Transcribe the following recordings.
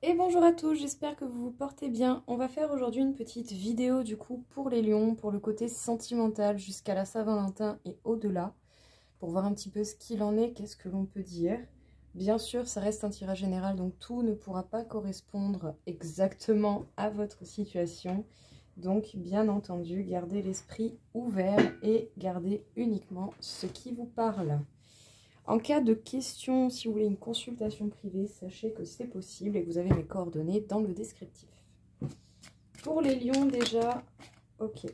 Et bonjour à tous, j'espère que vous vous portez bien. On va faire aujourd'hui une petite vidéo du coup pour les lions, pour le côté sentimental jusqu'à la Saint-Valentin et au-delà, pour voir un petit peu ce qu'il en est, qu'est-ce que l'on peut dire. Bien sûr, ça reste un tirage général, donc tout ne pourra pas correspondre exactement à votre situation. Donc bien entendu, gardez l'esprit ouvert et gardez uniquement ce qui vous parle. En cas de question, si vous voulez une consultation privée, sachez que c'est possible et que vous avez mes coordonnées dans le descriptif. Pour les lions déjà, ok.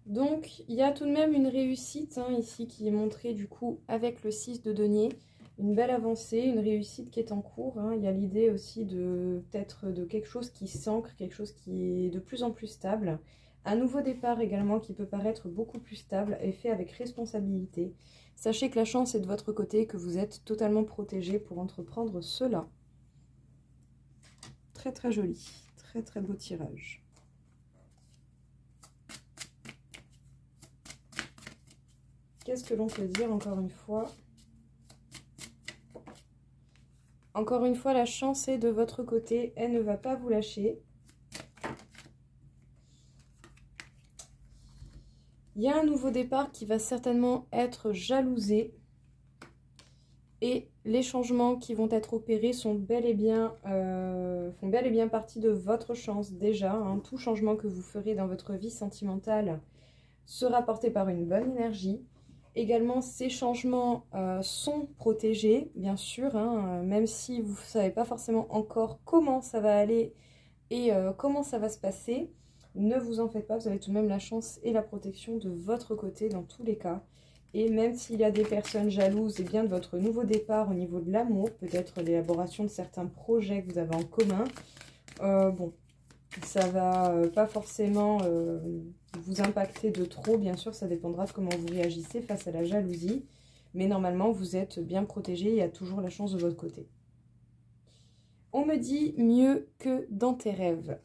Donc, il y a tout de même une réussite ici qui est montrée du coup avec le 6 de denier. Une belle avancée, une réussite qui est en cours. Il y a l'idée aussi de peut-être de quelque chose qui s'ancre, quelque chose qui est de plus en plus stable. Un nouveau départ également qui peut paraître beaucoup plus stable et fait avec responsabilité. Sachez que la chance est de votre côté, que vous êtes totalement protégé pour entreprendre cela. Très très joli, très très beau tirage. Qu'est-ce que l'on peut dire encore une fois? Encore une fois, la chance est de votre côté, elle ne va pas vous lâcher. Il y a un nouveau départ qui va certainement être jalousé. Et les changements qui vont être opérés sont bel et bien, font bel et bien partie de votre chance déjà. Tout changement que vous ferez dans votre vie sentimentale sera porté par une bonne énergie. Également, ces changements sont protégés, bien sûr, même si vous ne savez pas forcément encore comment ça va aller et comment ça va se passer. Ne vous en faites pas, vous avez tout de même la chance et la protection de votre côté dans tous les cas. Et même s'il y a des personnes jalouses, et bien de votre nouveau départ au niveau de l'amour, peut-être l'élaboration de certains projets que vous avez en commun, bon, ça va pas forcément vous impacter de trop, bien sûr, ça dépendra de comment vous réagissez face à la jalousie. Mais normalement, vous êtes bien protégé, il y a toujours la chance de votre côté. On me dit mieux que dans tes rêves.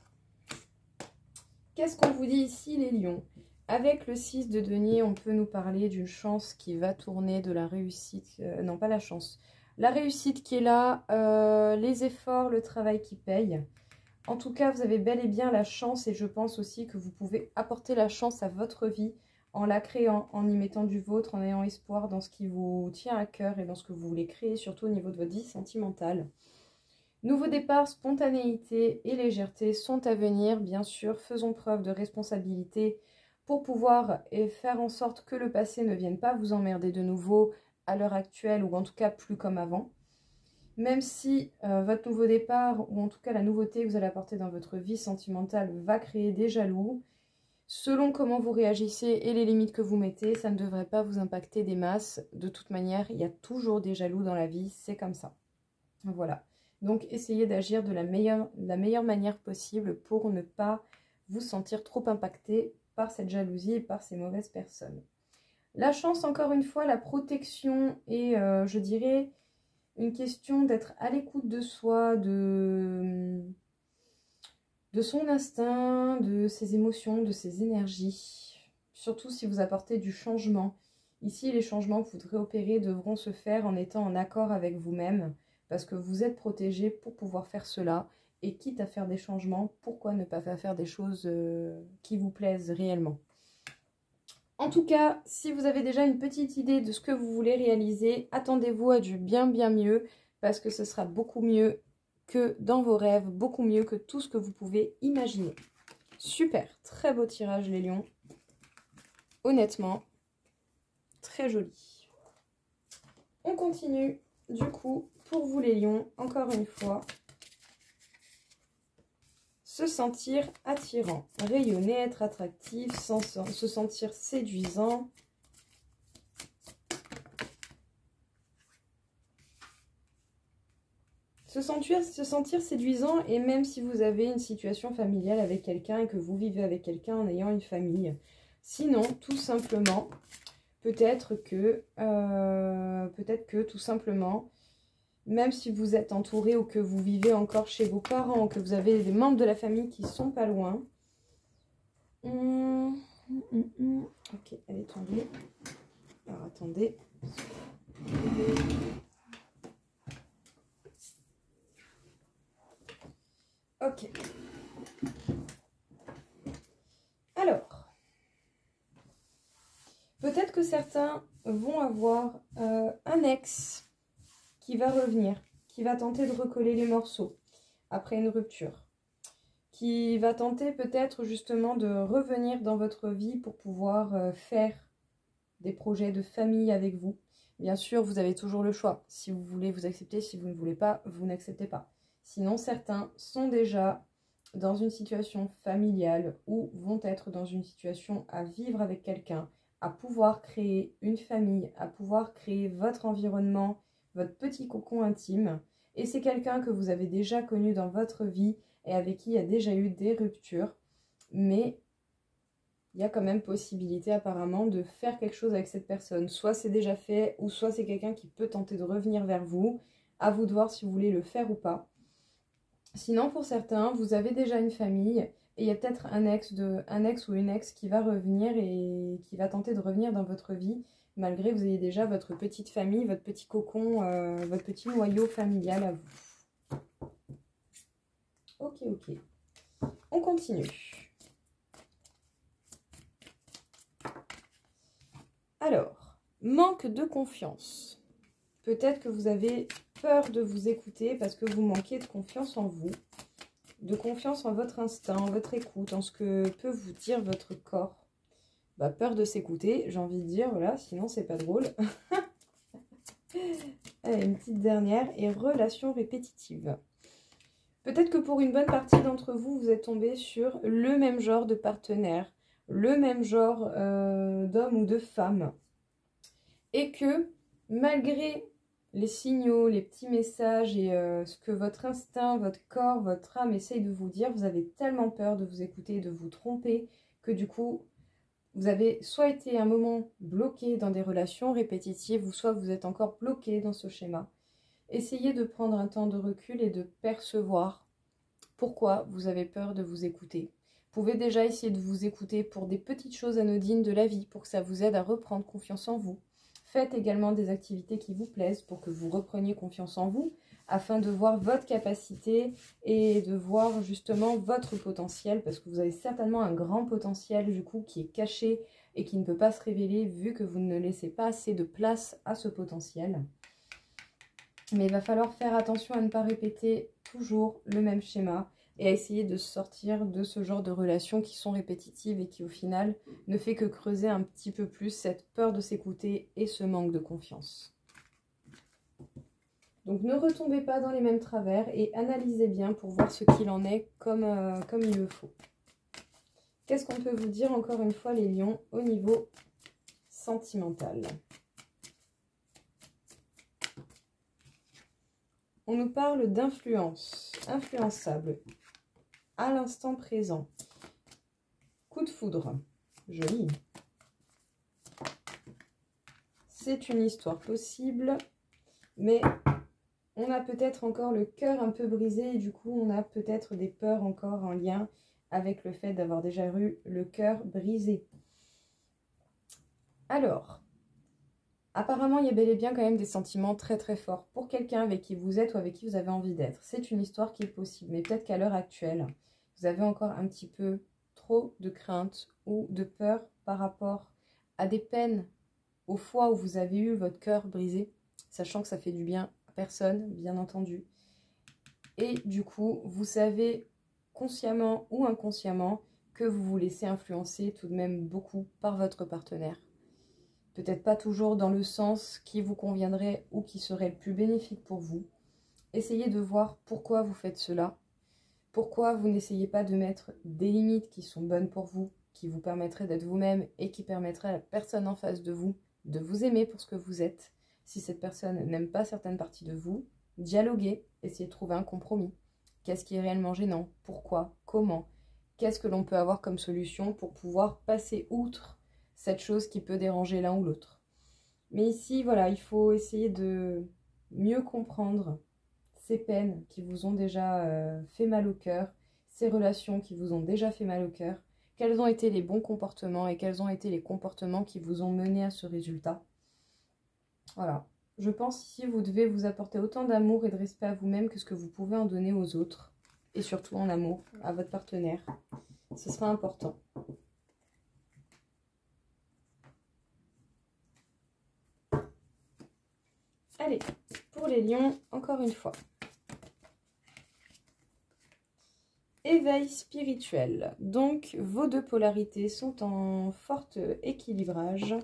Qu'est-ce qu'on vous dit ici, les lions? Avec le 6 de denier, on peut nous parler d'une chance qui va tourner, de la réussite. Non, pas la chance. La réussite qui est là, les efforts, le travail qui paye. En tout cas, vous avez bel et bien la chance et je pense aussi que vous pouvez apporter la chance à votre vie en la créant, en y mettant du vôtre, en ayant espoir dans ce qui vous tient à cœur et dans ce que vous voulez créer, surtout au niveau de votre vie sentimentale. Nouveau départ, spontanéité et légèreté sont à venir, bien sûr. Faisons preuve de responsabilité pour pouvoir faire en sorte que le passé ne vienne pas vous emmerder de nouveau à l'heure actuelle ou en tout cas plus comme avant. Même si votre nouveau départ ou en tout cas la nouveauté que vous allez apporter dans votre vie sentimentale va créer des jaloux, selon comment vous réagissez et les limites que vous mettez, ça ne devrait pas vous impacter des masses. De toute manière, il y a toujours des jaloux dans la vie, c'est comme ça. Voilà. Donc, essayez d'agir de la meilleure manière possible pour ne pas vous sentir trop impacté par cette jalousie et par ces mauvaises personnes. La chance, encore une fois, la protection et je dirais une question d'être à l'écoute de soi, de son instinct, de ses émotions, de ses énergies. Surtout si vous apportez du changement. Ici, les changements que vous voudrez opérer devront se faire en étant en accord avec vous-même. Parce que vous êtes protégé pour pouvoir faire cela. Et quitte à faire des changements, pourquoi ne pas faire des choses qui vous plaisent réellement? En tout cas, si vous avez déjà une petite idée de ce que vous voulez réaliser, attendez-vous à du bien mieux. Parce que ce sera beaucoup mieux que dans vos rêves, beaucoup mieux que tout ce que vous pouvez imaginer. Super, très beau tirage les lions. Honnêtement, très joli. On continue du coup. Pour vous les lions, encore une fois, se sentir attirant, rayonner, être attractif, se sentir séduisant. Se sentir séduisant, et même si vous avez une situation familiale avec quelqu'un et que vous vivez avec quelqu'un en ayant une famille. Sinon, tout simplement, peut-être que tout simplement, même si vous êtes entouré ou que vous vivez encore chez vos parents, ou que vous avez des membres de la famille qui sont pas loin. Ok, elle est tombée. Alors, attendez. Ok. Alors, peut-être que certains vont avoir un ex qui va revenir, qui va tenter de recoller les morceaux après une rupture, qui va tenter peut-être justement de revenir dans votre vie pour pouvoir faire des projets de famille avec vous. Bien sûr, vous avez toujours le choix. Si vous voulez, vous acceptez. Si vous ne voulez pas, vous n'acceptez pas. Sinon, certains sont déjà dans une situation familiale ou vont être dans une situation à vivre avec quelqu'un, à pouvoir créer une famille, à pouvoir créer votre environnement, votre petit cocon intime. Et c'est quelqu'un que vous avez déjà connu dans votre vie et avec qui il y a déjà eu des ruptures. Mais il y a quand même possibilité apparemment de faire quelque chose avec cette personne. Soit c'est déjà fait, ou soit c'est quelqu'un qui peut tenter de revenir vers vous. À vous de voir si vous voulez le faire ou pas. Sinon, pour certains, vous avez déjà une famille et il y a peut-être un ex ou une ex qui va revenir et qui va tenter de revenir dans votre vie, malgré que vous ayez déjà votre petite famille, votre petit cocon, votre petit noyau familial à vous. Ok, ok. On continue. Alors, manque de confiance. Peut-être que vous avez peur de vous écouter parce que vous manquez de confiance en vous, de confiance en votre instinct, en votre écoute, en ce que peut vous dire votre corps. Bah, peur de s'écouter, j'ai envie de dire, voilà, sinon c'est pas drôle. Allez, une petite dernière, et relation répétitive. Peut-être que pour une bonne partie d'entre vous, vous êtes tombé sur le même genre de partenaire, le même genre d'homme ou de femme. Et que malgré les signaux, les petits messages et ce que votre instinct, votre corps, votre âme essaye de vous dire, vous avez tellement peur de vous écouter et de vous tromper que du coup, vous avez soit été un moment bloqué dans des relations répétitives ou soit vous êtes encore bloqué dans ce schéma. Essayez de prendre un temps de recul et de percevoir pourquoi vous avez peur de vous écouter. Vous pouvez déjà essayer de vous écouter pour des petites choses anodines de la vie, pour que ça vous aide à reprendre confiance en vous. Faites également des activités qui vous plaisent pour que vous repreniez confiance en vous, afin de voir votre capacité et de voir justement votre potentiel, parce que vous avez certainement un grand potentiel du coup qui est caché et qui ne peut pas se révéler vu que vous ne laissez pas assez de place à ce potentiel. Mais il va falloir faire attention à ne pas répéter toujours le même schéma et à essayer de sortir de ce genre de relations qui sont répétitives et qui au final ne fait que creuser un petit peu plus cette peur de s'écouter et ce manque de confiance. Donc ne retombez pas dans les mêmes travers et analysez bien pour voir ce qu'il en est comme il le faut. Qu'est-ce qu'on peut vous dire encore une fois les lions au niveau sentimental ? On nous parle d'influence, influençable, à l'instant présent. Coup de foudre, joli. C'est une histoire possible, mais on a peut-être encore le cœur un peu brisé et du coup on a peut-être des peurs encore en lien avec le fait d'avoir déjà eu le cœur brisé. Alors, apparemment il y a bel et bien quand même des sentiments très très forts pour quelqu'un avec qui vous êtes ou avec qui vous avez envie d'être. C'est une histoire qui est possible, mais peut-être qu'à l'heure actuelle, vous avez encore un petit peu trop de crainte ou de peur par rapport à des peines, aux fois où vous avez eu votre cœur brisé, sachant que ça fait du bien à personne, bien entendu. Et du coup, vous savez consciemment ou inconsciemment que vous vous laissez influencer tout de même beaucoup par votre partenaire. Peut-être pas toujours dans le sens qui vous conviendrait ou qui serait le plus bénéfique pour vous. Essayez de voir pourquoi vous faites cela. Pourquoi vous n'essayez pas de mettre des limites qui sont bonnes pour vous, qui vous permettraient d'être vous-même et qui permettraient à la personne en face de vous aimer pour ce que vous êtes. Si cette personne n'aime pas certaines parties de vous, dialoguez, essayez de trouver un compromis. Qu'est-ce qui est réellement gênant? Pourquoi? Comment? Qu'est-ce que l'on peut avoir comme solution pour pouvoir passer outre cette chose qui peut déranger l'un ou l'autre? Mais ici, voilà, il faut essayer de mieux comprendre ces peines qui vous ont déjà fait mal au cœur, ces relations qui vous ont déjà fait mal au cœur, quels ont été les bons comportements et quels ont été les comportements qui vous ont mené à ce résultat. Voilà, je pense ici vous devez vous apporter autant d'amour et de respect à vous-même que ce que vous pouvez en donner aux autres. et surtout en amour à votre partenaire. Ce sera important. Allez, pour les lions, encore une fois. Éveil spirituel. Donc, vos deux polarités sont en fort équilibrage.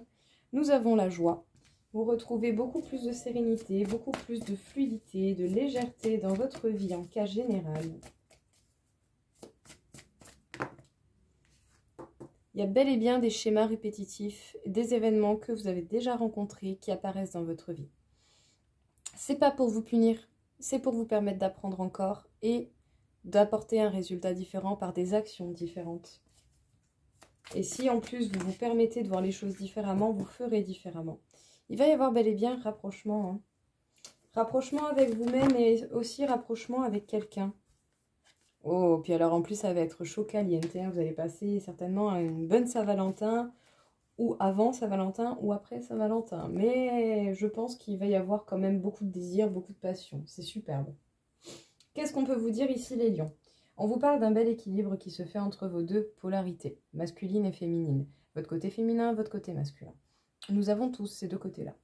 Nous avons la joie. Vous retrouvez beaucoup plus de sérénité, beaucoup plus de fluidité, de légèreté dans votre vie en cas général. Il y a bel et bien des schémas répétitifs, des événements que vous avez déjà rencontrés qui apparaissent dans votre vie. C'est pas pour vous punir, c'est pour vous permettre d'apprendre encore et d'apporter un résultat différent par des actions différentes. Et si en plus vous vous permettez de voir les choses différemment, vous ferez différemment. Il va y avoir bel et bien un rapprochement. Hein. Rapprochement avec vous-même et aussi rapprochement avec quelqu'un. Oh, puis alors en plus ça va être chaud caliente. Hein. Vous allez passer certainement une bonne Saint-Valentin, ou avant Saint-Valentin, ou après Saint-Valentin. Mais je pense qu'il va y avoir quand même beaucoup de désir, beaucoup de passion. C'est superbe. Qu'est-ce qu'on peut vous dire ici les lions? On vous parle d'un bel équilibre qui se fait entre vos deux polarités, masculine et féminine. Votre côté féminin, votre côté masculin. Nous avons tous ces deux côtés-là.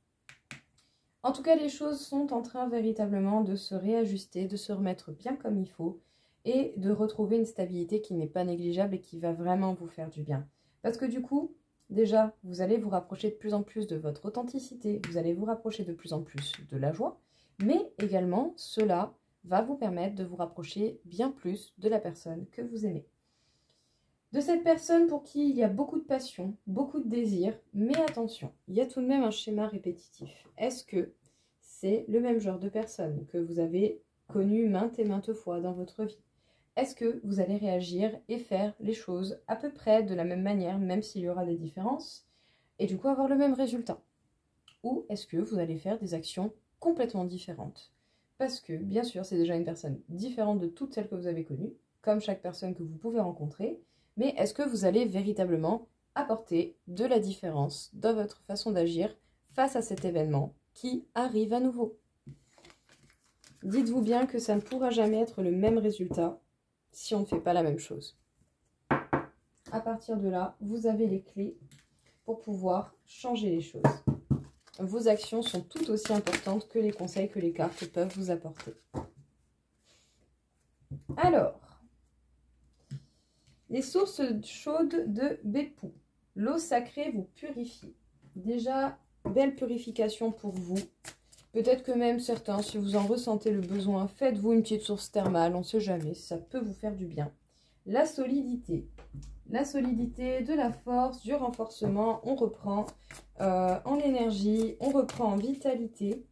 En tout cas, les choses sont en train véritablement de se réajuster, de se remettre bien comme il faut et de retrouver une stabilité qui n'est pas négligeable et qui va vraiment vous faire du bien. Parce que du coup, déjà, vous allez vous rapprocher de plus en plus de votre authenticité, vous allez vous rapprocher de plus en plus de la joie, mais également, cela va vous permettre de vous rapprocher bien plus de la personne que vous aimez. De cette personne pour qui il y a beaucoup de passion, beaucoup de désir, mais attention, il y a tout de même un schéma répétitif. Est-ce que c'est le même genre de personne que vous avez connu maintes et maintes fois dans votre vie? Est-ce que vous allez réagir et faire les choses à peu près de la même manière, même s'il y aura des différences, et du coup avoir le même résultat? Ou est-ce que vous allez faire des actions complètement différentes? Parce que, bien sûr, c'est déjà une personne différente de toutes celles que vous avez connues, comme chaque personne que vous pouvez rencontrer, mais est-ce que vous allez véritablement apporter de la différence dans votre façon d'agir face à cet événement qui arrive à nouveau? Dites-vous bien que ça ne pourra jamais être le même résultat si on ne fait pas la même chose. À partir de là, vous avez les clés pour pouvoir changer les choses. Vos actions sont tout aussi importantes que les conseils que les cartes peuvent vous apporter. Alors, les sources chaudes de Beppu. L'eau sacrée vous purifie. Déjà, belle purification pour vous. Peut-être que même certains, si vous en ressentez le besoin, faites-vous une petite source thermale. On ne sait jamais, ça peut vous faire du bien. La solidité. La solidité, de la force, du renforcement. On reprend en énergie, on reprend en vitalité.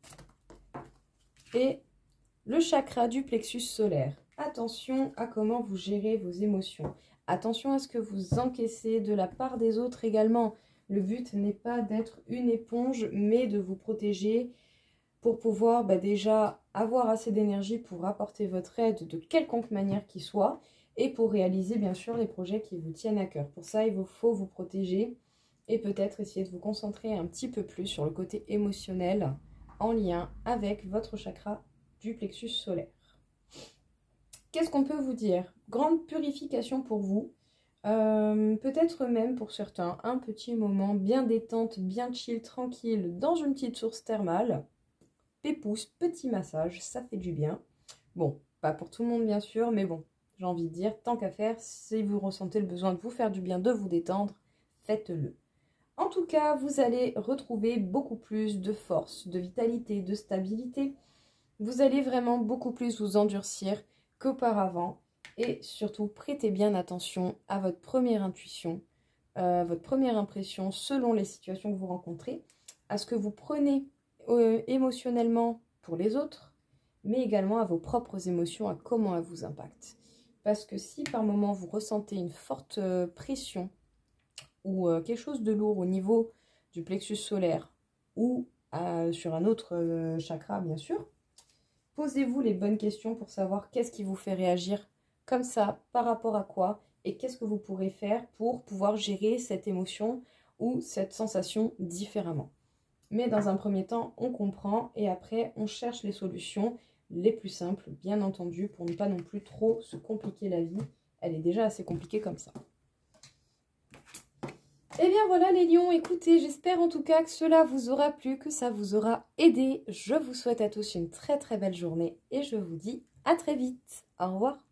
Et le chakra du plexus solaire. Attention à comment vous gérez vos émotions. Attention à ce que vous encaissez de la part des autres également. Le but n'est pas d'être une éponge, mais de vous protéger pour pouvoir déjà avoir assez d'énergie pour apporter votre aide de quelconque manière qu'il soit et pour réaliser bien sûr les projets qui vous tiennent à cœur. Pour ça, il vous faut vous protéger et peut-être essayer de vous concentrer un petit peu plus sur le côté émotionnel en lien avec votre chakra du plexus solaire. Qu'est-ce qu'on peut vous dire? Grande purification pour vous. Peut-être même pour certains, un petit moment bien détente, bien chill, tranquille, dans une petite source thermale. Pépousse, petit massage, ça fait du bien. Bon, pas pour tout le monde bien sûr, mais bon, j'ai envie de dire, tant qu'à faire, si vous ressentez le besoin de vous faire du bien, de vous détendre, faites-le. En tout cas, vous allez retrouver beaucoup plus de force, de vitalité, de stabilité. Vous allez vraiment beaucoup plus vous endurcir qu'auparavant. Et surtout, prêtez bien attention à votre première intuition, votre première impression selon les situations que vous rencontrez, à ce que vous prenez émotionnellement pour les autres, mais également à vos propres émotions, à comment elles vous impactent. Parce que si par moment vous ressentez une forte pression ou quelque chose de lourd au niveau du plexus solaire ou sur un autre chakra bien sûr, posez-vous les bonnes questions pour savoir qu'est-ce qui vous fait réagir comme ça, par rapport à quoi, et qu'est-ce que vous pourrez faire pour pouvoir gérer cette émotion ou cette sensation différemment. Mais dans un premier temps, on comprend et après, on cherche les solutions les plus simples, bien entendu, pour ne pas non plus trop se compliquer la vie. Elle est déjà assez compliquée comme ça. Et bien voilà les lions, écoutez, j'espère en tout cas que cela vous aura plu, que ça vous aura aidé. Je vous souhaite à tous une très très belle journée et je vous dis à très vite. Au revoir.